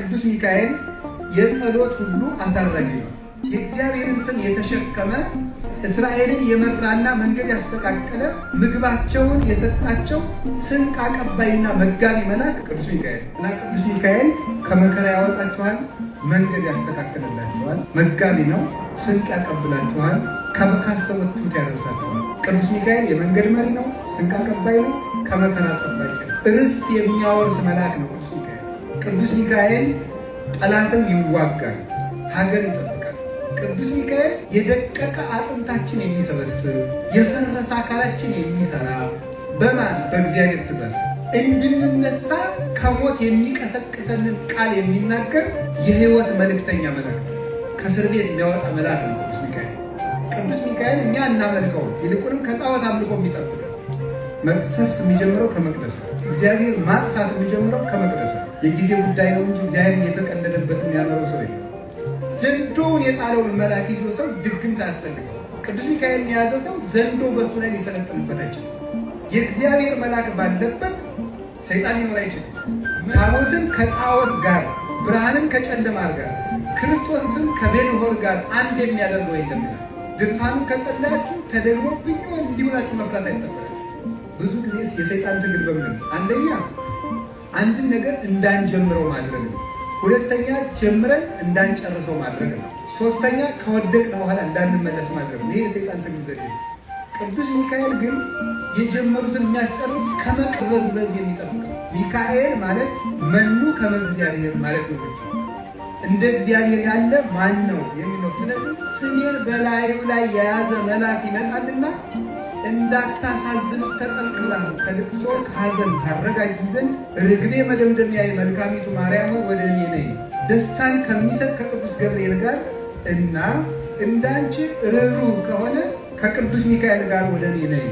ቅዱስ ሚካኤል የጸሎት ሁሉ አሳራጊ ነው። የእግዚአብሔርን ስም የተሸከመ እስራኤልን የመራና መንገድ ያስተካከለ ምግባቸውን የሰጣቸው ስንቅ አቀባይና መጋቢ መልአክ ቅዱስ ሚካኤል እና ቅዱስ ሚካኤል ከመከራ ያወጣችኋል፣ መንገድ ያስተካክልላችኋል። መጋቢ ነው፣ ስንቅ ያቀብላችኋል፣ ካሰባችሁት ያደርሳችኋል። ቅዱስ ሚካኤል የመንገድ መሪ ነው፣ ስንቅ አቀባይ ነው፣ ከመከራ ጠባቂ ነው። ርስት የሚያወርስ መልአክ ነው ቅዱስ ሚካኤል። ቅዱስ ሚካኤል ጠላትን ይዋጋል፣ ሀገር ይጠብቃል። ቅዱስ ሚካኤል የደቀቀ አጥንታችን የሚሰበስብ የፈረሰ አካላችን የሚሰራ በማን በእግዚአብሔር ትእዛዝ እንድንነሳ ከሞት የሚቀሰቅሰንን ቃል የሚናገር የሕይወት መልእክተኛ መልአክ ነው። ከእስር ቤት የሚያወጣ መልአክ ነው ቅዱስ ሚካኤል። ቅዱስ ሚካኤል እኛ እናመልከው፣ ይልቁንም ከጣዖት አምልኮ የሚጠብቅ መቅሰፍት የሚጀምረው ከመቅደስ ነው። እግዚአብሔር ማጥፋት የሚጀምረው ከመቅደስ ነው። የጊዜ ጉዳይ ነው እንጂ እግዚአብሔር የተቀለደበትን ያኖረው ሰው የለም። ዘንዶውን የጣለውን መልአክ ይዞ ሰው ድግምት አያስፈልገው። ቅዱስ ሚካኤልን የያዘ ሰው ዘንዶ በሱ ላይ ሊሰለጥንበት አይችልም። የእግዚአብሔር መልአክ ባለበት ሰይጣን ሊኖር አይችልም። ታቦትን ከጣዖት ጋር፣ ብርሃንን ከጨለማ ጋር፣ ክርስቶስን ከቤልሆር ጋር አንድ የሚያደርገው የለም። ድርሳኑን ከጸለያችሁ ተደግሞብኝ እንዲህ ብላችሁ መፍራት አይጠበቅም። ብዙ ጊዜ የሰይጣን ትግል በምን ነው? አንደኛ አንድን ነገር እንዳንጀምረው ማድረግ ነው። ሁለተኛ ጀምረን እንዳንጨርሰው ማድረግ ነው። ሶስተኛ ከወደቅን በኋላ እንዳንመለስ ማድረግ ነው። ይሄ የሰይጣን ትግል ዘዴ ነው። ቅዱስ ሚካኤል ግን የጀመሩትን የሚያስጨርስ ከመቅበዝበዝ የሚጠብቅ ነው። ሚካኤል ማለት መኑ ከመ እግዚአብሔር ማለት ነው። እንደ እግዚአብሔር ያለ ማን ነው የሚለው። ስለዚህ ስሜን በላዩ ላይ የያዘ መልአክ ይመጣልና እንዳታሳዝኑት ተጠንቅላ ከልቅሶ ከሐዘን ታረጋጊ ዘንድ ርግቤ መደምደሚያዬ መልካሚቱ ማርያም ወደ እኔ ነይ፣ ደስታን ከሚሰጥ ከቅዱስ ገብርኤል ጋር እና እንዳንቺ ርኅሩህ ከሆነ ከቅዱስ ሚካኤል ጋር ወደ እኔ ነይ።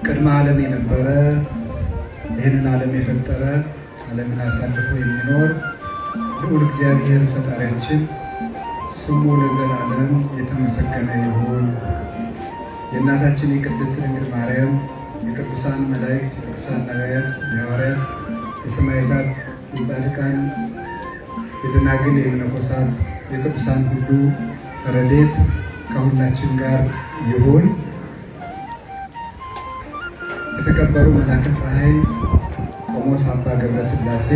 ቅድመ ዓለም የነበረ ይህንን ዓለም የፈጠረ ዓለምን አሳልፎ የሚኖር ልዑል እግዚአብሔር ፈጣሪያችን ስሙ ለዘላለም የተመሰገነ ይሁን። የእናታችን የቅድስት ድንግል ማርያም፣ የቅዱሳን መላእክት፣ የቅዱሳን ነቢያት፣ የሐዋርያት፣ የሰማዕታት፣ የጻድቃን፣ የደናግል፣ የመነኮሳት፣ የቅዱሳን ሁሉ ረድኤት ከሁላችን ጋር ይሁን። የተከበሩ መላከ ፀሐይ ቆሞስ አባ ገብረ ሥላሴ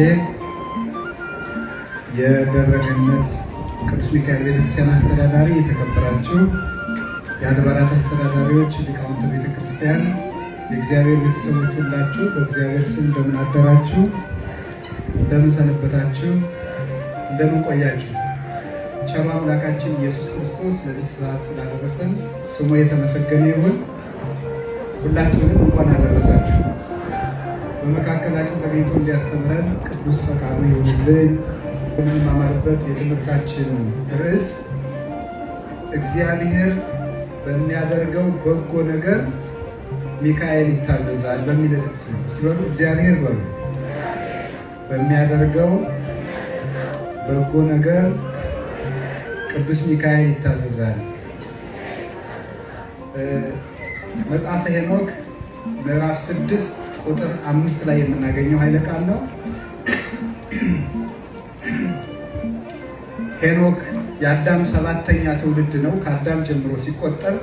የደብረ ገነት ቅዱስ ሚካኤል ቤተክርስቲያን አስተዳዳሪ፣ የተከበራችሁ የአድባራት አስተዳዳሪዎች፣ ሊቃውንተ ቤተክርስቲያን፣ የእግዚአብሔር ቤተሰቦች ሁላችሁ በእግዚአብሔር ስም እንደምን አደራችሁ? እንደምን ሰነበታችሁ? እንደምን ቆያችሁ? ቸሩ አምላካችን ኢየሱስ ክርስቶስ ለዚህ ሰዓት ስላደረሰን ስሙ የተመሰገነ ይሁን። ሁላችሁንም እንኳን አደረሳችሁ። በመካከላችን ተገኝቶ እንዲያስተምረን ቅዱስ ፈቃዱ ይሁንልን። የምንማማርበት የትምህርታችን ርዕስ እግዚአብሔር በሚያደርገው በጎ ነገር ሚካኤል ይታዘዛል በሚል ርዕስ ነው። ስለሆነ እግዚአብሔር በሚያደርገው በጎ ነገር ቅዱስ ሚካኤል ይታዘዛል። መጽሐፈ ሄኖክ ምዕራፍ 6 ቁጥር 5 ላይ የምናገኘው ኃይለ ቃል ነው። ሄኖክ የአዳም 7ኛ ትውልድ ነው። ከአዳም ጀምሮ ሲቆጠር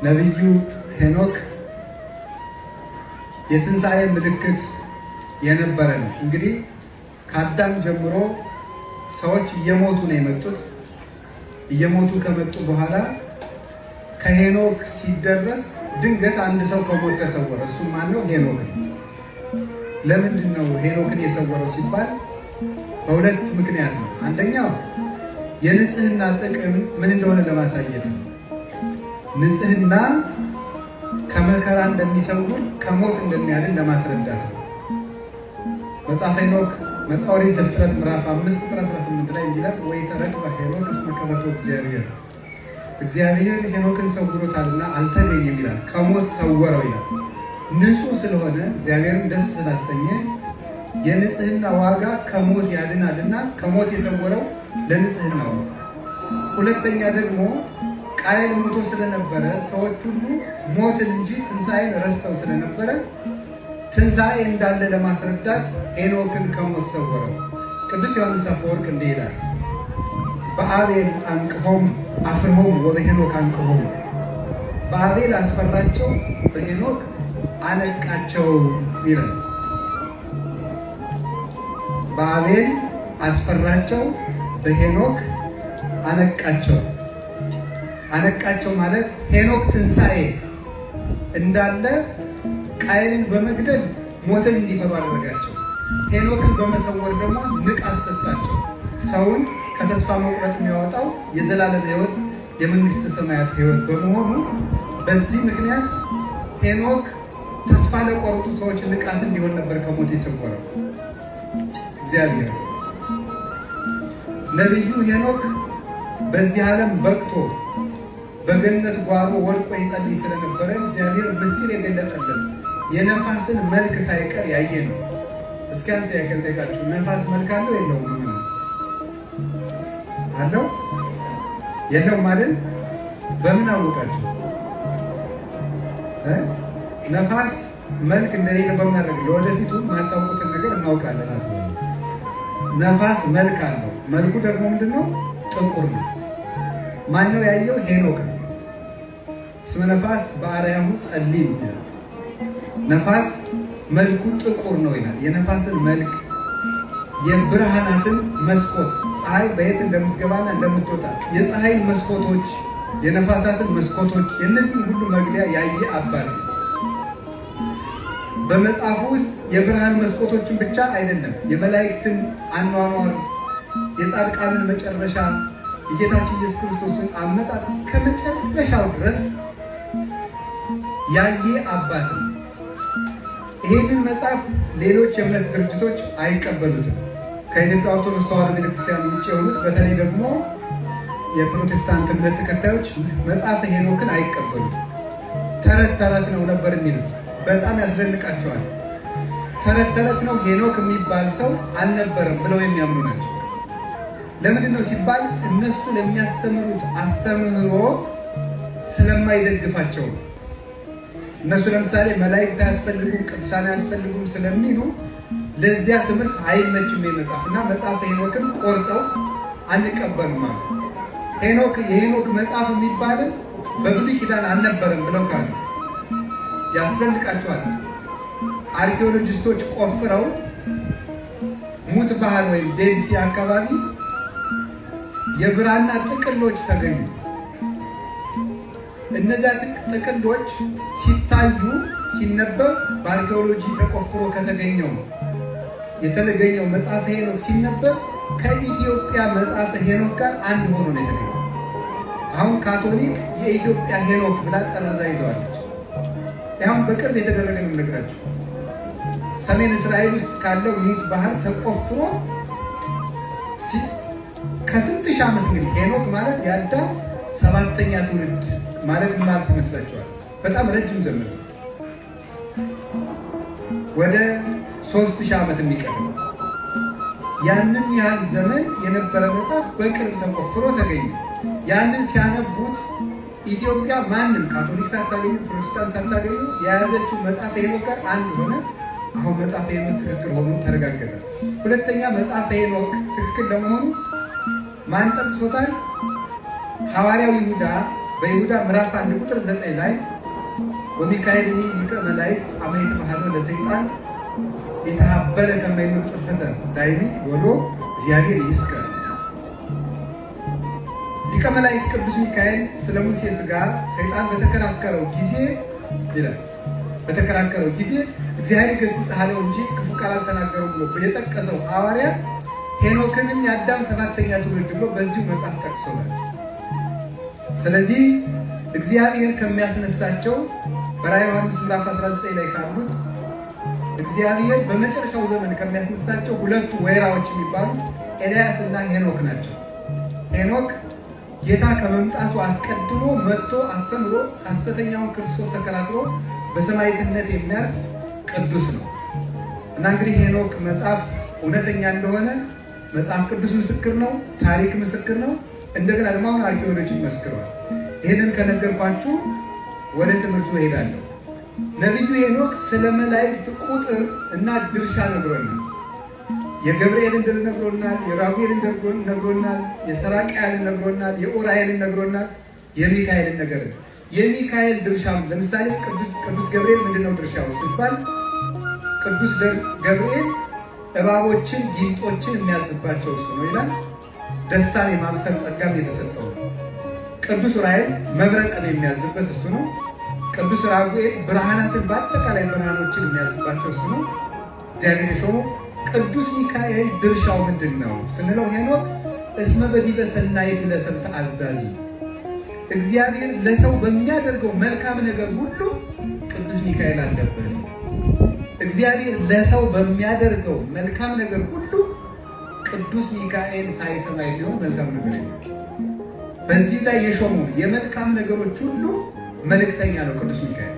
ነቢዩ ሄኖክ የትንሣኤ ምልክት የነበረ ነው። እንግዲህ ከአዳም ጀምሮ ሰዎች እየሞቱ ነው የመጡት። እየሞቱ ከመጡ በኋላ ከሄኖክ ሲደረስ ድንገት አንድ ሰው ከሞት ተሰወረ። እሱም ማነው? ሄኖክ። ለምንድን ነው ሄኖክን የሰወረው ሲባል በሁለት ምክንያት ነው። አንደኛው የንጽህና ጥቅም ምን እንደሆነ ለማሳየት ነው። ንጽህና ከመከራ እንደሚሰውር ከሞት እንደሚያድን ለማስረዳት ነው። መጽሐፈ ሄኖክ መጽሐፈ ኦሪት ዘፍጥረት ምዕራፍ 5 ቁጥር 18 8 ላይ እንዲላል ወይ ተረክበ ሄኖክ እስመ ከመቶ እግዚአብሔር ሄኖክን ሰውሮታልና አልተገኘም ይላል። ከሞት ሰወረው ይላል። ንጹሕ ስለሆነ እግዚአብሔርን ደስ ስላሰኘ የንጽህና ዋጋ ከሞት ያድናልና ከሞት የሰወረው ለንጽህናው ነው። ሁለተኛ ደግሞ ቃየል ሞቶ ስለነበረ ሰዎች ሁሉ ሞትን እንጂ ትንሣኤን ረስተው ስለነበረ ትንሣኤ እንዳለ ለማስረዳት ሄኖክን ከሞት ሰወረው። ቅዱስ ዮሐንስ አፈወርቅ እንዲህ ይላል፣ በአቤል አንቅሆም አፍርሆም ወበሄኖክ አንቅሆም። በአቤል አስፈራቸው፣ በሄኖክ አነቃቸው ይላል። በአቤል አስፈራቸው፣ በሄኖክ አነቃቸው። አነቃቸው ማለት ሄኖክ ትንሣኤ እንዳለ ቃየልን በመግደል ሞትን እንዲፈሩ አደረጋቸው። ሄኖክን በመሰወር ደግሞ ንቃት ሰጣቸው። ሰውን ከተስፋ መቁረጥ የሚያወጣው የዘላለም ሕይወት የመንግሥተ ሰማያት ሕይወት በመሆኑ በዚህ ምክንያት ሄኖክ ተስፋ ለቆረጡ ሰዎች ንቃት እንዲሆን ነበር ከሞት የሰወረው እግዚአብሔር። ነቢዩ ሄኖክ በዚህ ዓለም በቅቶ በገነት ጓሮ ወድቆ ይጸልይ ስለነበረ እግዚአብሔር ምስጢር የገለጠለት የነፋስን መልክ ሳይቀር ያየ ነው። እስኪ አንተ ያክል ጠይቃችሁ፣ ነፋስ መልክ አለው የለውም? አለው የለውም ማለት በምን አወቃችሁ? ነፋስ መልክ እንደሌለ በምናደርግ ለወደፊቱ የማታውቁትን ነገር እናውቃለን። ነፋስ መልክ አለው። መልኩ ደግሞ ምንድነው? ጥቁር ነው። ማነው ያየው? ሄኖክ ነው። እስመ ነፋስ በአርያሙ ጸሊም ይላል። ነፋስ መልኩ ጥቁር ነው ይላል። የነፋስን መልክ፣ የብርሃናትን መስኮት፣ ፀሐይ በየት እንደምትገባና እንደምትወጣ የፀሐይን መስኮቶች፣ የነፋሳትን መስኮቶች፣ የእነዚህን ሁሉ መግቢያ ያየ አባት ነው። በመጽሐፉ ውስጥ የብርሃን መስኮቶችን ብቻ አይደለም፣ የመላእክትን አኗኗር፣ የጻድቃንን መጨረሻ፣ የጌታችን ኢየሱስ ክርስቶስን አመጣጥ እስከ መጨረሻው ድረስ ያየ አባት ነው። ይህንን መጽሐፍ ሌሎች የእምነት ድርጅቶች አይቀበሉትም። ከኢትዮጵያ ኦርቶዶክስ ተዋሕዶ ቤተክርስቲያን ውጭ የሆኑት በተለይ ደግሞ የፕሮቴስታንት እምነት ተከታዮች መጽሐፈ ሄኖክን አይቀበሉም። ተረት ተረት ነው ነበር የሚሉት። በጣም ያስደንቃቸዋል። ተረት ተረት ነው፣ ሄኖክ የሚባል ሰው አልነበረም ብለው የሚያምኑ ናቸው። ለምንድን ነው ሲባል እነሱ ለሚያስተምሩት አስተምህሮ ስለማይደግፋቸው ነው። እነሱ ለምሳሌ መላእክት አያስፈልጉም፣ ቅዱሳን አያስፈልጉም ስለሚሉ ለዚያ ትምህርት አይመችም የመጽሐፍ እና መጽሐፈ ሄኖክን ቆርጠው አንቀበልም አሉ። የሄኖክ መጽሐፍ የሚባልም በብሉይ ኪዳን አልነበረም ብለው ካሉ ያስደንቃቸዋል። አርኪኦሎጂስቶች ቆፍረው ሙት ባህር ወይም ዴድሲ አካባቢ የብራና ጥቅሎች ተገኙ። እነዚያ ጥቅሎች ሲታዩ ሲነበብ በአርኪኦሎጂ ተቆፍሮ የተገኘው መጽሐፈ ሄኖክ ሲነበብ ከኢትዮጵያ መጽሐፈ ሄኖክ ጋር አንድ ሆኖ ነው የተገኘው። አሁን ካቶሊክ የኢትዮጵያ ሄኖክ ብላ ጠረዛ ይዘዋለች። ያሁን በቅርብ የተደረገ ነው የምነግራቸው። ሰሜን እስራኤል ውስጥ ካለው ሙት ባህር ተቆፍሮ ከስንት ሺህ ዓመት እንግዲህ ሄኖክ ማለት የአዳም 7ኛ ትውልድ ማለት ማለት ይመስላችኋል? በጣም ረጅም ዘመን ወደ 3000 ዓመት የሚቀርብ ያንን ያህል ዘመን የነበረ መጽሐፍ በቅርብ ተቆፍሮ ተገኘ። ያንን ሲያነቡት ኢትዮጵያ ማንም ካቶሊክ ሳታገኙ ፕሮቴስታንት ሳታገኙ የያዘችው መጽሐፈ ሄኖክ ጋር አንድ ሆነ። አሁን መጽሐፈ ሄኖክ ትክክል ሆኖ ተረጋገጠ። ሁለተኛ መጽሐፈ ሄኖክ ትክክል ለመሆኑ ማን ጠቅሶታል? ሐዋርያው ይሁዳ በይሁዳ ምዕራፍ 1 ቁጥር 9 ላይ ወሚካኤልኒ ሊቀ መላእክት አመ ይትመሃሎ ለሰይጣን የተሃበለ ከመይኖር ጽፈተ ዳይሚ ወሎ እግዚአብሔር ይስከር። ሊቀ መላእክት ቅዱስ ሚካኤል ስለ ሙሴ ሥጋ ሰይጣን በተከራከረው ጊዜ ይላል በተከራከረው ጊዜ እግዚአብሔር ገሥጽ አለው እንጂ ክፉ ቃል አልተናገረም ብሎ የጠቀሰው ሐዋርያ ሄኖክንም የአዳም 7ኛ ትውልድ ብሎ በዚሁ መጽሐፍ ጠቅሶታል። ስለዚህ እግዚአብሔር ከሚያስነሳቸው በራዕየ ዮሐንስ ምዕራፍ 19 ላይ ካሉት እግዚአብሔር በመጨረሻው ዘመን ከሚያስነሳቸው ሁለቱ ወይራዎች የሚባሉት ኤልያስ እና ሄኖክ ናቸው። ሄኖክ ጌታ ከመምጣቱ አስቀድሞ መጥቶ አስተምሮ ሐሰተኛውን ክርስቶስ ተከራክሮ በሰማዕትነት የሚያርፍ ቅዱስ ነው እና እንግዲህ ሄኖክ መጽሐፍ እውነተኛ እንደሆነ መጽሐፍ ቅዱስ ምስክር ነው፣ ታሪክ ምስክር ነው። እንደገና ደግሞ አሁን አርኪኦሎጂ መስክሯል። ይህንን ከነገርኳችሁ ወደ ትምህርቱ እሄዳለሁ። ነቢዩ ሄኖክ ስለ መላእክት ቁጥር እና ድርሻ ነግሮናል። የገብርኤልን ድል ነግሮናል፣ የራጉኤልን ነግሮናል፣ የሰራቅያልን ነግሮናል፣ የኡራኤልን ነግሮናል፣ የሚካኤልን ነገር የሚካኤል ድርሻም ለምሳሌ ቅዱስ ገብርኤል ምንድነው ድርሻው ሲባል ቅዱስ ገብርኤል እባቦችን ጊንጦችን የሚያዝባቸው እሱ ነው ይላል። ደስታን የማብሰር ጸጋም የተሰጠው ነው። ቅዱስ ኡራኤል መብረቅን የሚያዝበት እሱ ነው። ቅዱስ ራጉኤል ብርሃናትን በአጠቃላይ ብርሃኖችን የሚያዝባቸው እሱ ነው። እግዚአብሔር የሾመው። ቅዱስ ሚካኤል ድርሻው ምንድን ነው ስንለው ሄኖክ እስመ በዲበ ሰናይት ለሰብእ ተአዛዚ፣ እግዚአብሔር ለሰው በሚያደርገው መልካም ነገር ሁሉ ቅዱስ ሚካኤል አለበት። እግዚአብሔር ለሰው በሚያደርገው መልካም ነገር ሁሉ ቅዱስ ሚካኤል ሳይሰማ የሚሆን መልካም ነገር የለም። በዚህ ላይ የሾሙ የመልካም ነገሮች ሁሉ መልእክተኛ ነው ቅዱስ ሚካኤል፣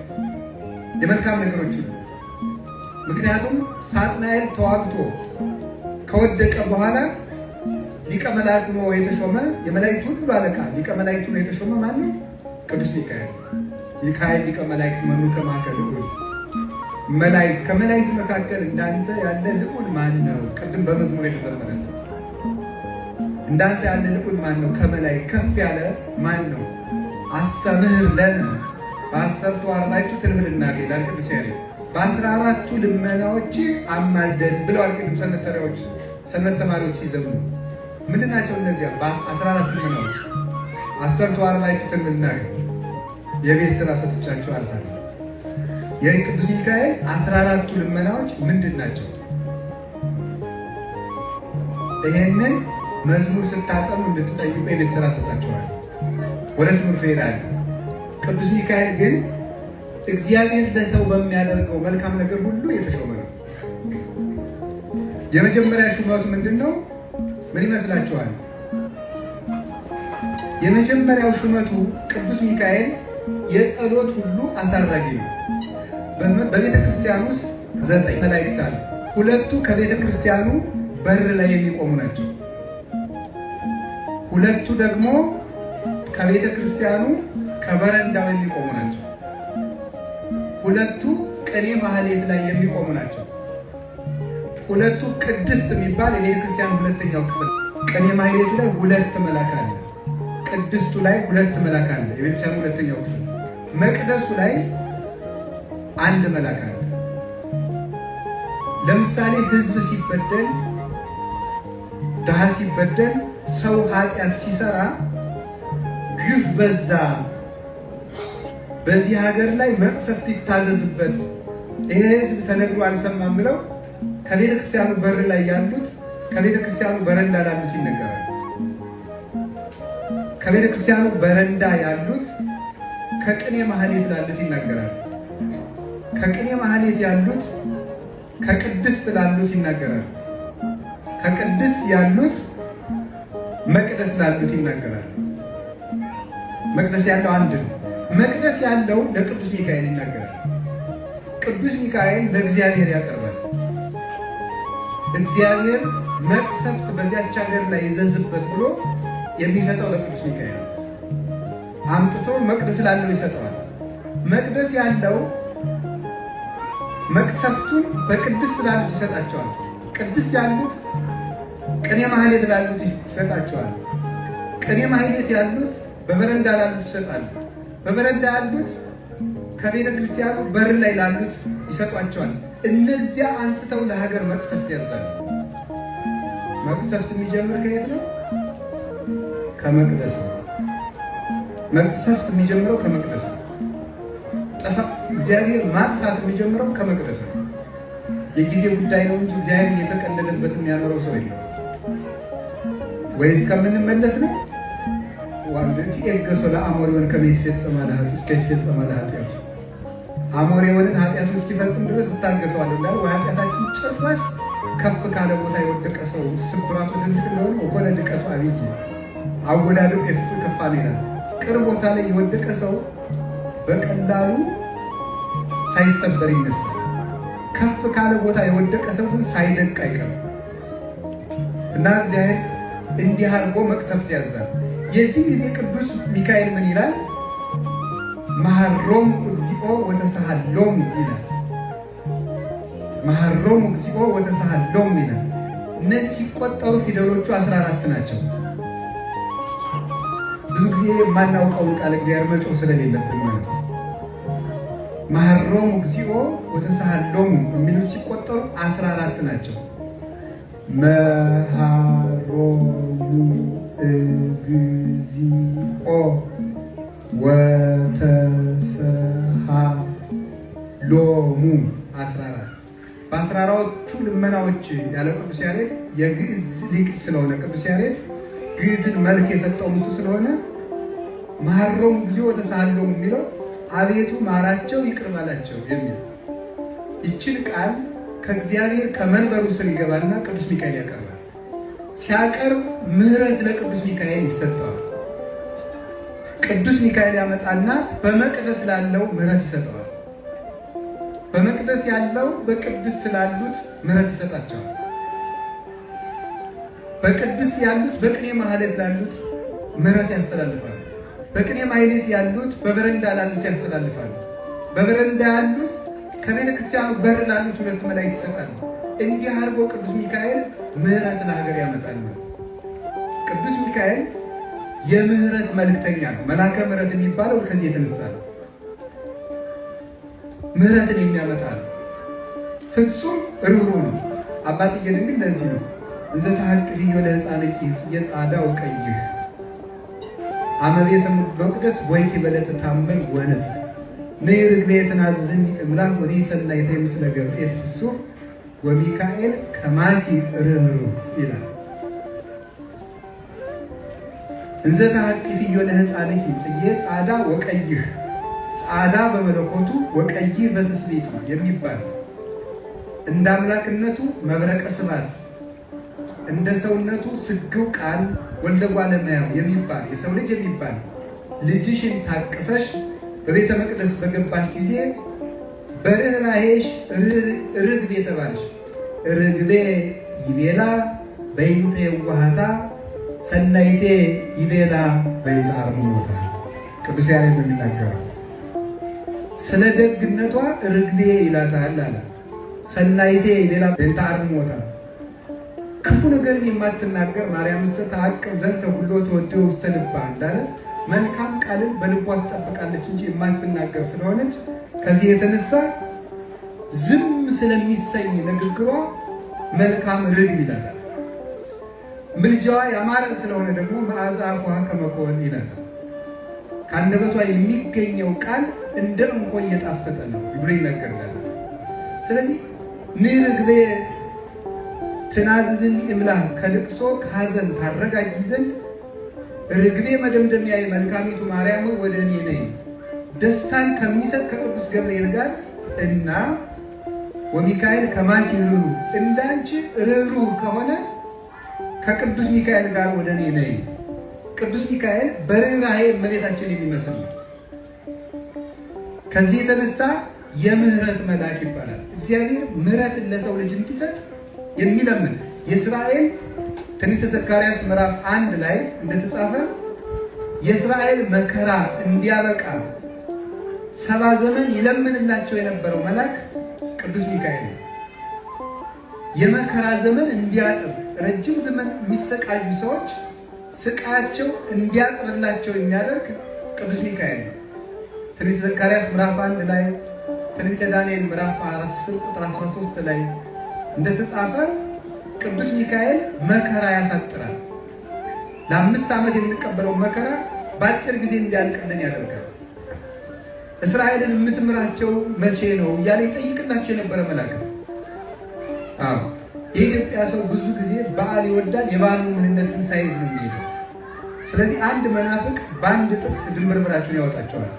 የመልካም ነገሮች ሁሉ። ምክንያቱም ሳጥናኤል ተዋግቶ ከወደቀ በኋላ ሊቀ መላእክት ነው የተሾመ፣ የመላእክት ሁሉ አለቃ ሊቀ መላእክት ነው የተሾመ ማን ነው? ቅዱስ ሚካኤል። ሚካኤል ሊቀ መላእክት መኑ ከማከለ ሁሉ መላእክት ከመላእክት መካከል እንዳንተ ያለ ልዑል ማን ነው? ቅድም በመዝሙር የተዘመረልን እንዳንተ ያለ ልዑል ማን ነው? ከመላእክት ከፍ ያለ ማን ነው? አስተምህር ለነ በ10ቱ አርባዕቱ ትልምልናከ ይላል ቅዱስ ያሬድ። በ14ቱ ልመናዎች አማልደን ብለዋል ቅዱስ ሰንበት ተማሪዎች ሲዘምሩ። ምንድን ናቸው እነዚያ? በ14 ልመናዎች 10ቱ አርባዕቱ ትልምልናከ የቤት ስራ ሰጥቻቸው አልታለ። የቅዱስ ሚካኤል 14ቱ ልመናዎች ምንድን ናቸው? ይሄንን መዝሙር ስታጠኑ እንድትጠይቁ የቤት ስራ ሰጣችኋል። ወደ ትምህርቱ ይሄዳል። ቅዱስ ሚካኤል ግን እግዚአብሔር ለሰው በሚያደርገው መልካም ነገር ሁሉ የተሾመ ነው። የመጀመሪያ ሹመቱ ምንድን ነው? ምን ይመስላችኋል? የመጀመሪያው ሹመቱ ቅዱስ ሚካኤል የጸሎት ሁሉ አሳራጊ ነው። በቤተ ክርስቲያን ውስጥ 9 መላእክት አሉ። 2ቱ ከቤተ ክርስቲያኑ በር ላይ የሚቆሙ ናቸው። 2ቱ ደግሞ ከቤተ ክርስቲያኑ ከበረንዳው የሚቆሙ ናቸው። 2ቱ ቅኔ ማህሌት ላይ የሚቆሙ ናቸው። 2ቱ ቅድስት የሚባል የቤተ ክርስቲያን ሁለተኛው ክፍል። ቅኔ ማህሌቱ ላይ 2 መልአክ አለ። ቅድስቱ ላይ 2 መልአክ አለ፣ የቤተ ክርስቲያን ሁለተኛው ክፍል። መቅደሱ ላይ 1 መልአክ አለ። ለምሳሌ ሕዝብ ሲበደል፣ ድሃ ሲበደል፣ ሰው ኃጢአት ሲሰራ ግፍ በዛ፣ በዚህ ሀገር ላይ መቅሰፍት ይታዘዝበት፣ ይሄ ሕዝብ ተነግሮ አልሰማም ብለው ከቤተ ክርስቲያኑ በር ላይ ያሉት ከቤተ ክርስቲያኑ በረንዳ ላሉት ይነገራል። ከቤተ ክርስቲያኑ በረንዳ ያሉት ከቅኔ ማህሌት ላሉት ይናገራል። ከቅኔ ማህሌት ያሉት ከቅድስት ላሉት ይናገራል። ከቅድስት ያሉት መቅደስ ላሉት ይናገራል። መቅደስ ያለው አንድ ነው። መቅደስ ያለው ለቅዱስ ሚካኤል ይናገራል። ቅዱስ ሚካኤል ለእግዚአብሔር ያቀርባል። እግዚአብሔር መቅሰፍት በዚያች ሀገር ላይ ይዘዝበት ብሎ የሚሰጠው ለቅዱስ ሚካኤል አምጥቶ መቅደስ ላለው ይሰጠዋል። መቅደስ ያለው መቅሰፍቱን በቅድስት ላሉት ይሰጣቸዋል። ቅድስት ያሉት ቅኔ ማህሌት ላሉት ይሰጣቸዋል። ቅኔ ማህሌት ያሉት በበረንዳ ላሉት ይሰጣሉ። በበረንዳ ያሉት ከቤተ ክርስቲያኑ በር ላይ ላሉት ይሰጧቸዋል። እነዚያ አንስተው ለሀገር መቅሰፍት ያዛሉ። መቅሰፍት የሚጀምር ከየት ነው? ከመቅደስ ነው። መቅሰፍት የሚጀምረው ከመቅደስ ነው። እግዚአብሔር ማጥፋት የሚጀምረው ከመቅደስ ነው። የጊዜ ጉዳይ ነው እንጂ እግዚአብሔር እየተቀለደበት የሚያኖረው ሰው የለም። ወይ እስከምንመለስ ነው። ዋንደቲ ኤገሶ ለአሞሪውን ከመይትፈጸም አለሃት እስከይትፈጸም አለሃት ያቱ አሞሪውን ኃጢአቱ እስኪፈጽም ድረስ ታገሰዋለሁ እንዳለ ኃጢአታችን ጭራሽ ከፍ ካለ ቦታ የወደቀ ሰው ስብራቱ ትልቅ እንደሆነ ወኮነ ድቀቱ አቤት አወዳደቅ ከፋኔ ነው። ቅርብ ቦታ ላይ የወደቀ ሰው በቀላሉ ሳይሰበር ይነሳል። ከፍ ካለ ቦታ የወደቀ ሰው ግን ሳይደቅ አይቀርም እና እግዚአብሔር እንዲህ አድርጎ መቅሰፍት ያዛል። የዚህ ጊዜ ቅዱስ ሚካኤል ምን ይላል? መሐሮሙ እግዚኦ ወተሳሃሎሙ ይላል። መሐሮሙ እግዚኦ ወተሳሃሎሙ ይላል። እነዚህ ሲቆጠሩ ፊደሎቹ 14 ናቸው። ብዙ ጊዜ የማናውቀውን ቃል እግዚአብሔር መጮህ ስለሌለብን ማለት ነው። መሐሮሙ እግዚኦ ወተሳሃሎሙ የሚሉት ሲቆጠሩ 14 ናቸው። መሐሮሙ እግዚኦ ወተሳሃሎሙ 14። በ14ቱ ልመናዎች ያለ ቅዱስ ያሬድ የግዕዝ ሊቅ ስለሆነ ቅዱስ ያሬድ ግዕዝን መልክ የሰጠው እሱ ስለሆነ መሐሮሙ እግዚኦ ወተሳሃሎሙ የሚለው አቤቱ ማራቸው ይቅር በላቸው የሚል ይችን ቃል ከእግዚአብሔር ከመንበሩ ስር ይገባና ቅዱስ ሚካኤል ያቀርባል። ሲያቀርብ ምሕረት ለቅዱስ ሚካኤል ይሰጠዋል። ቅዱስ ሚካኤል ያመጣና በመቅደስ ላለው ምሕረት ይሰጠዋል። በመቅደስ ያለው በቅድስት ላሉት ምሕረት ይሰጣቸዋል። በቅድስት ያሉት በቅኔ ማህሌት ላሉት ምሕረት ያስተላልፋሉ። በቅኔ ማህሌት ያሉት በበረንዳ ላሉት ያስተላልፋሉ። በበረንዳ ያሉት ከቤተ ክርስቲያኑ በር ላሉት 2 መላእክት ይሰጣሉ። እንዲህ አድርጎ ቅዱስ ሚካኤል ምሕረት ለሀገር ያመጣል። ቅዱስ ሚካኤል የምሕረት መልእክተኛ ነው። መልአከ ምሕረት የሚባለው ከዚህ የተነሳ ነው። ምሕረትን የሚያመጣ ነው። ፍጹም ርኅሩህ ነው። አባትዬ ድንግል ለዚህ ነው እንዘ ተሐቅፍዮ ለሕፃንኪ የጻዳ ወቀይሕ አመ ቤተ መቅደስ ወይኪ በለተ ታምር ወነጽ ነይ ርግቤ ትናዝዝኒ እምላክ ወዲህ ሰናይተ ምስለ ገብርኤል ፍሱሕ ወሚካኤል ከማኪ ርኅሩህ ይላል። እንዘ ተሐቅፍዮ ለሕፃንኪ ጽጌ ጻዳ ወቀይሕ ጻዳ በመለኮቱ ወቀይሕ በትስብእቱ የሚባል እንደ አምላክነቱ መብረቀ ስባት እንደ ሰውነቱ ስግው ቃል ወልደ እጓለ እመሕያው የሚባል የሰው ልጅ የሚባል ልጅሽን ታቅፈሽ በቤተ መቅደስ በገባሽ ጊዜ በርኅራኄሽ ርግቤ የተባለሽ ርግቤ ይቤላ በይንተ የዋሃታ ሰናይቴ ይቤላ በይንተ አርምሞታ። ቅዱስ ያሬድ ነው የሚናገረው። ስለ ደግነቷ ርግቤ ይላታል አለ። ሰናይቴ ይቤላ በይንተ አርምሞታ። ክፉ ነገርን የማትናገር ማርያም ተዓቅብ ዘንተ ሁሎ ተወድዮ ውስተ ልባ እንዳለ መልካም ቃልን በልቧ ትጠብቃለች እንጂ የማትናገር ስለሆነች ከዚህ የተነሳ ዝም ስለሚሰኝ ንግግሯ መልካም ርግብ ይላታል። ምልጃዋ ያማረ ስለሆነ ደግሞ መዓዛ አፏሃ ከመ ኮል ይላል። ከአንደበቷ የሚገኘው ቃል እንደ እንኮ እየጣፈጠ ነው ብሎ ይነገራል። ስለዚህ ንርግቤ ትናዝዝኒ እምላክ ከልቅሶ ከሐዘን ታረጋጊ ዘንድ ርግቤ መደምደሚያዬ መልካሚቱ ማርያም ወደ እኔ ነይ ደስታን ከሚሰጥ ከቅዱስ ገብርኤል ጋር እና ወሚካኤል ከማኪ ርኅሩህ እንዳንቺ ርኅሩህ ከሆነ ከቅዱስ ሚካኤል ጋር ወደ እኔ ነይ። ቅዱስ ሚካኤል በርኅራኄ እመቤታችን የሚመስል ነው። ከዚህ የተነሳ የምህረት መልአክ ይባላል። እግዚአብሔር ምህረትን ለሰው ልጅ እንዲሰጥ የሚለምን የእስራኤል ትንቢተ ዘካርያስ ምዕራፍ 1 ላይ እንደተጻፈ የእስራኤል መከራ እንዲያበቃ 70 ዘመን ይለምንላቸው የነበረው መልአክ ቅዱስ ሚካኤል ነው። የመከራ ዘመን እንዲያጥር ረጅም ዘመን የሚሰቃዩ ሰዎች ስቃያቸው እንዲያጥርላቸው የሚያደርግ ቅዱስ ሚካኤል ነው። ትንቢተ ዘካርያስ ምዕራፍ 1 ላይ ትንቢተ ዳንኤል ምዕራፍ 4 ቁጥር 13 ላይ እንደተጻፈ ቅዱስ ሚካኤል መከራ ያሳጥራል። ለ5 ዓመት የምንቀበለው መከራ በአጭር ጊዜ እንዲያልቅልን ያደርጋል። እስራኤልን የምትምራቸው መቼ ነው እያለ ይጠይቅላቸው የነበረ መልአክ ነው። የኢትዮጵያ ሰው ብዙ ጊዜ በዓል ይወዳል። የበዓሉ ምንነት ግን ሳይዝ ነው የሚሄደው። ስለዚህ አንድ መናፍቅ በአንድ ጥቅስ ድንብርብራችሁን ያወጣቸዋል።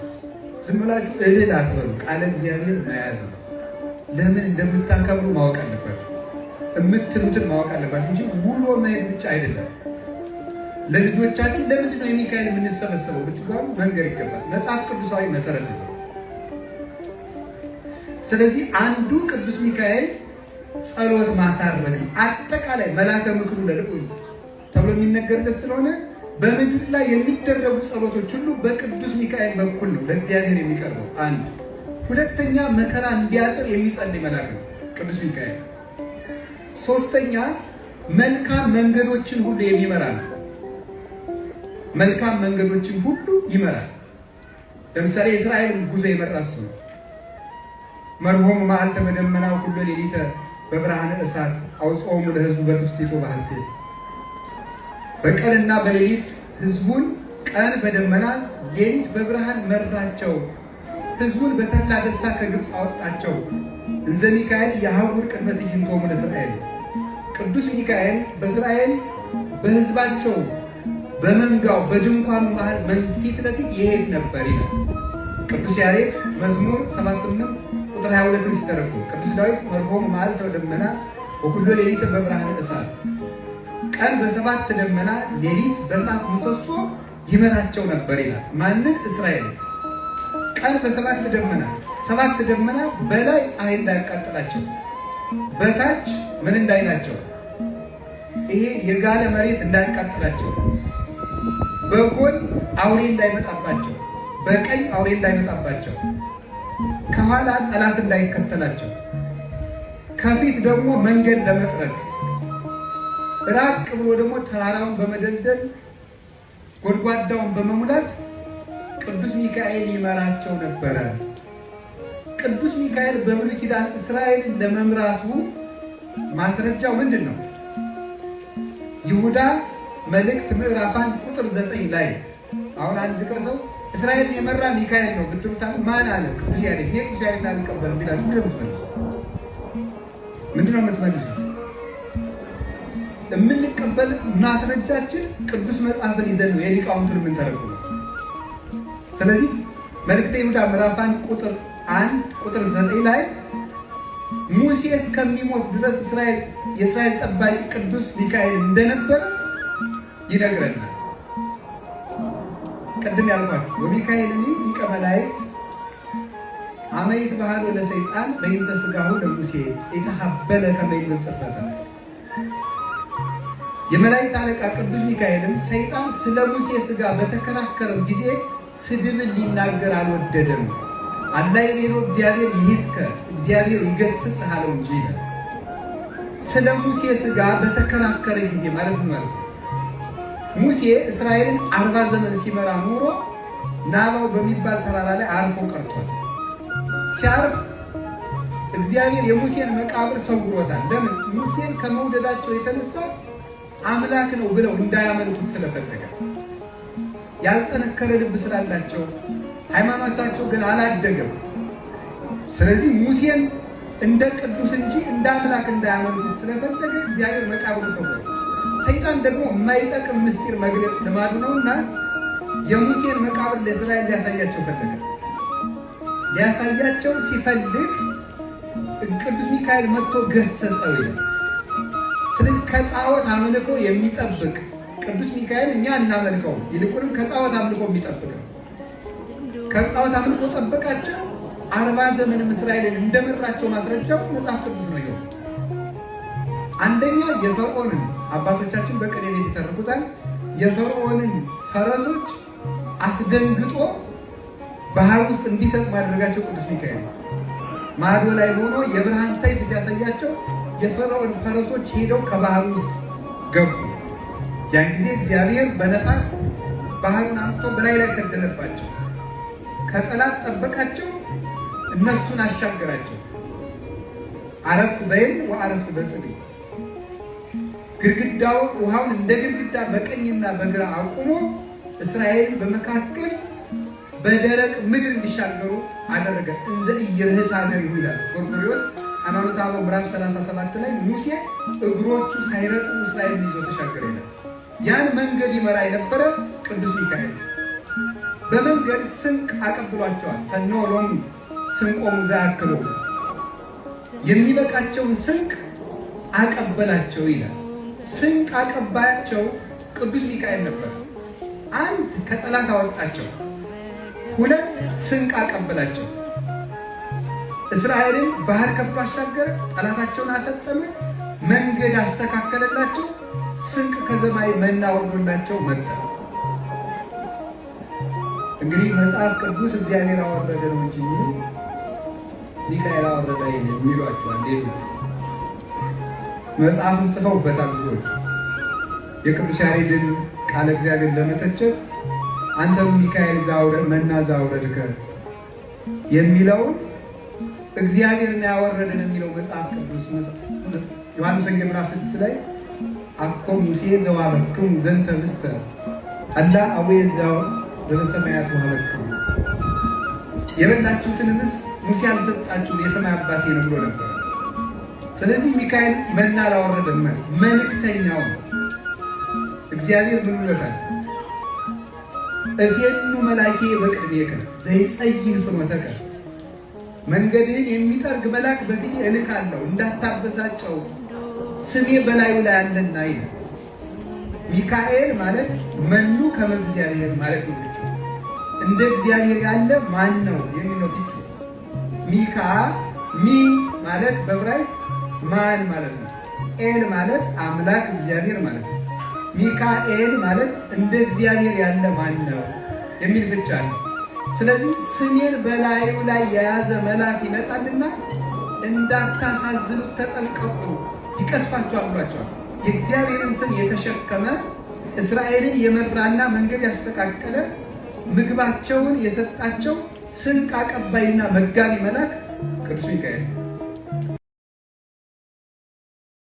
ዝም ብላችሁ እልል አትበሉ። ቃለ እግዚአብሔር መያዝ ነው። ለምን እንደምታከብሩ ማወቅ አለባችሁ። የምትሉትን ማወቅ አለባችሁ እንጂ ውሎ መሄድ ብቻ አይደለም። ለልጆቻችሁ ለምንድን ነው የሚካኤል የምንሰበሰበው ብትባሉ መንገር ይገባል። መጽሐፍ ቅዱሳዊ መሰረት ነው። ስለዚህ አንዱ ቅዱስ ሚካኤል ጸሎት ማሳረግ ነው። አጠቃላይ መልአከ ምክሩ ለልዑል ተብሎ የሚነገርለት ስለሆነ በምድር ላይ የሚደረጉ ጸሎቶች ሁሉ በቅዱስ ሚካኤል በኩል ነው ለእግዚአብሔር የሚቀርበው። አንድ ሁለተኛ መከራ እንዲያጥር የሚጸልይ መልአክ ነው ቅዱስ ሚካኤል። ሶስተኛ መልካም መንገዶችን ሁሉ የሚመራ ነው። መልካም መንገዶችን ሁሉ ይመራል። ለምሳሌ የእስራኤልን ጉዞ የመራ እሱ ነው። መርሆሙ መዓልተ በደመና ወኩሎ ሌሊተ በብርሃነ እሳት አውጽኦሙ ለሕዝቡ በትፍሥሕት ወበሐሤት። በቀንና በሌሊት ሕዝቡን ቀን በደመና ሌሊት በብርሃን መራቸው። ሕዝቡን በተድላ ደስታ ከግብፅ አወጣቸው። እንዘ ሚካኤል የሐውር ቅድመ ትዕይንቶሙ ለእስራኤል። ቅዱስ ሚካኤል በእስራኤል በሕዝባቸው በመንጋው በድንኳኑ መሃል ፊት ለፊት ይሄድ ነበር ይላል ቅዱስ ያሬድ መዝሙር 78 ቁጥር 22 ሲተረጎም። ቅዱስ ዳዊት መርሆሙ መዓልተ በደመና ወኩሎ ሌሊተ በብርሃነ እሳት፣ ቀን በሰባት ደመና ሌሊት በእሳት ምሰሶ ይመራቸው ነበር ይላል። ማንን? እስራኤል። ቀን በሰባት ደመና፣ ሰባት ደመና በላይ ፀሐይ እንዳያቃጥላቸው፣ በታች ምን እንዳይላቸው፣ ይሄ የጋለ መሬት እንዳያቃጥላቸው፣ በጎን አውሬ እንዳይመጣባቸው፣ በቀኝ አውሬ እንዳይመጣባቸው፣ ከኋላ ጠላት እንዳይከተላቸው፣ ከፊት ደግሞ መንገድ ለመጥረግ፣ ራቅ ብሎ ደግሞ ተራራውን በመደልደል ጎድጓዳውን በመሙላት ቅዱስ ሚካኤል ይመራቸው ነበረ። ቅዱስ ሚካኤል በብሉይ ኪዳን እስራኤልን ለመምራቱ ማስረጃው ምንድን ነው? ይሁዳ መልእክት ምዕራፍ 1 ቁጥር 9 ላይ አሁን አንድ ሰው እስራኤልን የመራ ሚካኤል ነው ብትሉታ ማን አለ? ቅዱስ ያሬድ። እኔ ቅዱስ ያሬድን አልቀበልም ቢላችሁ ምንድን ነው የምትመልሱት? የምንቀበል ማስረጃችን ቅዱስ መጽሐፍን ይዘን ነው የሊቃውንቱን የምንተረጉመው። ስለዚህ መልእክተ ይሁዳ ምዕራፍ 1 ቁጥር 1 ቁጥር 9 ላይ ሙሴ እስከሚሞት ድረስ የእስራኤል ጠባቂ ቅዱስ ሚካኤል እንደነበረ ይነግረናል። ቅድም ያልኳችሁ ወሚካኤልኒ ሊቀ መላእክት አመ ይትበሃሎ ለሰይጣን በእንተ ሥጋሁ ለሙሴ የተሐበለ ከመ ይብል ጽሕፈተ። የመላእክት አለቃ ቅዱስ ሚካኤልም ሰይጣን ስለ ሙሴ ሥጋ በተከራከረው ጊዜ ስድብን ሊናገር አልወደደም። አላ ይቤሎ እግዚአብሔር ይስከ እግዚአብሔር ይገስጽ አለው እንጂ ይላል። ስለ ሙሴ ሥጋ በተከራከረ ጊዜ ማለት ነው። ሙሴ እስራኤልን 40 ዘመን ሲመራ ኖሮ ናባው በሚባል ተራራ ላይ አርፎ ቀርቷል። ሲያርፍ እግዚአብሔር የሙሴን መቃብር ሰውሮታል። ለምን? ሙሴን ከመውደዳቸው የተነሳ አምላክ ነው ብለው እንዳያመልኩት ስለፈለገ፣ ያልጠነከረ ልብ ስላላቸው ሃይማኖታቸው ግን አላደገም። ስለዚህ ሙሴን እንደ ቅዱስ እንጂ እንደ አምላክ እንዳያመልኩት ስለፈለገ እግዚአብሔር መቃብሩ ሰውሮ፣ ሰይጣን ደግሞ የማይጠቅም ምስጢር መግለጽ ልማዱ ነውና የሙሴን መቃብር ለእስራኤል ሊያሳያቸው ፈለገ። ሊያሳያቸው ሲፈልግ ቅዱስ ሚካኤል መጥቶ ገሰጸው ይላል። ስለዚህ ከጣዖት አምልኮ የሚጠብቅ ቅዱስ ሚካኤል እኛ እናመልከው፣ ይልቁንም ከጣዖት አምልኮ የሚጠብቅ ነው። ከጣዖት አምልኮ ጠበቃቸው። 40 ዘመንም እስራኤልን እንደመራቸው ማስረጃው መጽሐፍ ቅዱስ ነው። ይኸው አንደኛ የፈርዖንን አባቶቻችን በቅኔ ቤት ይተርኩታል። የፈርዖንን ፈረሶች አስደንግጦ ባህር ውስጥ እንዲሰጥ ማድረጋቸው ቅዱስ ሚካኤል ነው። ማዶ ላይ ሆኖ የብርሃን ሰይፍ ሲያሳያቸው የፈርዖን ፈረሶች ሄደው ከባህር ውስጥ ገቡ። ያን ጊዜ እግዚአብሔር በነፋስ ባህሩን አምጥቶ በላይ ላይ ከደነባቸው፣ ከጠላት ጠበቃቸው፣ እነሱን አሻገራቸው። አረፍት በይን ወአረፍት በጽድቅ ግድግዳው ውሃውን እንደ ግድግዳ በቀኝና በግራ አቁሞ እስራኤልን በመካከል በደረቅ ምድር እንዲሻገሩ አደረገ። እንዘ ኢይርህስ ሀገሪሁ ይላል ጎርጎርዮስ ሃይማኖተ አበው ምዕራፍ 37 ላይ ሙሴ እግሮቹ ሳይረጡ እስራኤልን ይዞ ተሻገረ ይላል። ያን መንገድ ይመራ የነበረ ቅዱስ ሚካኤል በመንገድ ስንቅ አቀብሏቸዋል። ተኖሎሙ ስንቆሙ ዘአክሎ የሚበቃቸውን ስንቅ አቀበላቸው ይላል። ስንቅ አቀባያቸው ቅዱስ ሚካኤል ነበር። አንድ ከጠላት አወጣቸው፣ ሁለት ስንቅ አቀበላቸው። እስራኤልን ባህር ከፍሎ አሻገረ፣ ጠላታቸውን አሰጠመ፣ መንገድ አስተካከለላቸው፣ ስንቅ ከሰማይ መና ወርዶላቸው መጣ። እንግዲህ መጽሐፍ ቅዱስ እግዚአብሔር አወረደ ነው እንጂ ሚካኤል አወረደ የሚሏቸዋል ሌሎች። መጽሐፍም ጽፈውበታል ብዙዎች። የቅዱስ ያሬድን ቃለ እግዚአብሔር ለመተቸት አንተም ሚካኤል መና ዘአውረድከ የሚለውን እግዚአብሔርን ያወረደን የሚለው መጽሐፍ ቅዱስ ዮሐንስ ወንጌል ምዕራፍ 6 ላይ አኮ ሙሴ ዘወሀበክሙ ዘንተ ምስተ አላ አቡየ ዘበሰማያት ወሀበክሙ፣ የበላችሁትን ምስት ሙሴ አልሰጣችሁም የሰማይ አባቴ ነው ብሎ ነበር። ስለዚህ ሚካኤል መና አላወረደም፣ መልእክተኛው ነው። እግዚአብሔር ምን ብሎታል? እፌኑ መላኬ በቅድሜከ ዘይጸይህ ፍኖተከ፣ መንገድህን የሚጠርግ መልአክ በፊት እልካለሁ እንዳታበሳጨው ስሜ በላዩ ላይ አለና ይላል። ሚካኤል ማለት መኑ ከመ እግዚአብሔር ማለት ነው። እንደ እግዚአብሔር ያለ ማን ነው የሚለው ፊቱ። ሚካ ሚ ማለት በዕብራይስጥ ማን ማለት ነው። ኤል ማለት አምላክ እግዚአብሔር ማለት ነው። ሚካኤል ማለት እንደ እግዚአብሔር ያለ ማን ነው የሚል ፍቻ ነው። ስለዚህ ስሜን በላዩ ላይ የያዘ መልአክ ይመጣልና እንዳታሳዝኑት ተጠንቀቁ፣ ይቀስፋችኋል ብሏቸዋል። የእግዚአብሔርን ስም የተሸከመ እስራኤልን የመራና መንገድ ያስተካከለ ምግባቸውን የሰጣቸው ስንቅ አቀባይና መጋቢ መልአክ ቅዱስ ሚካኤል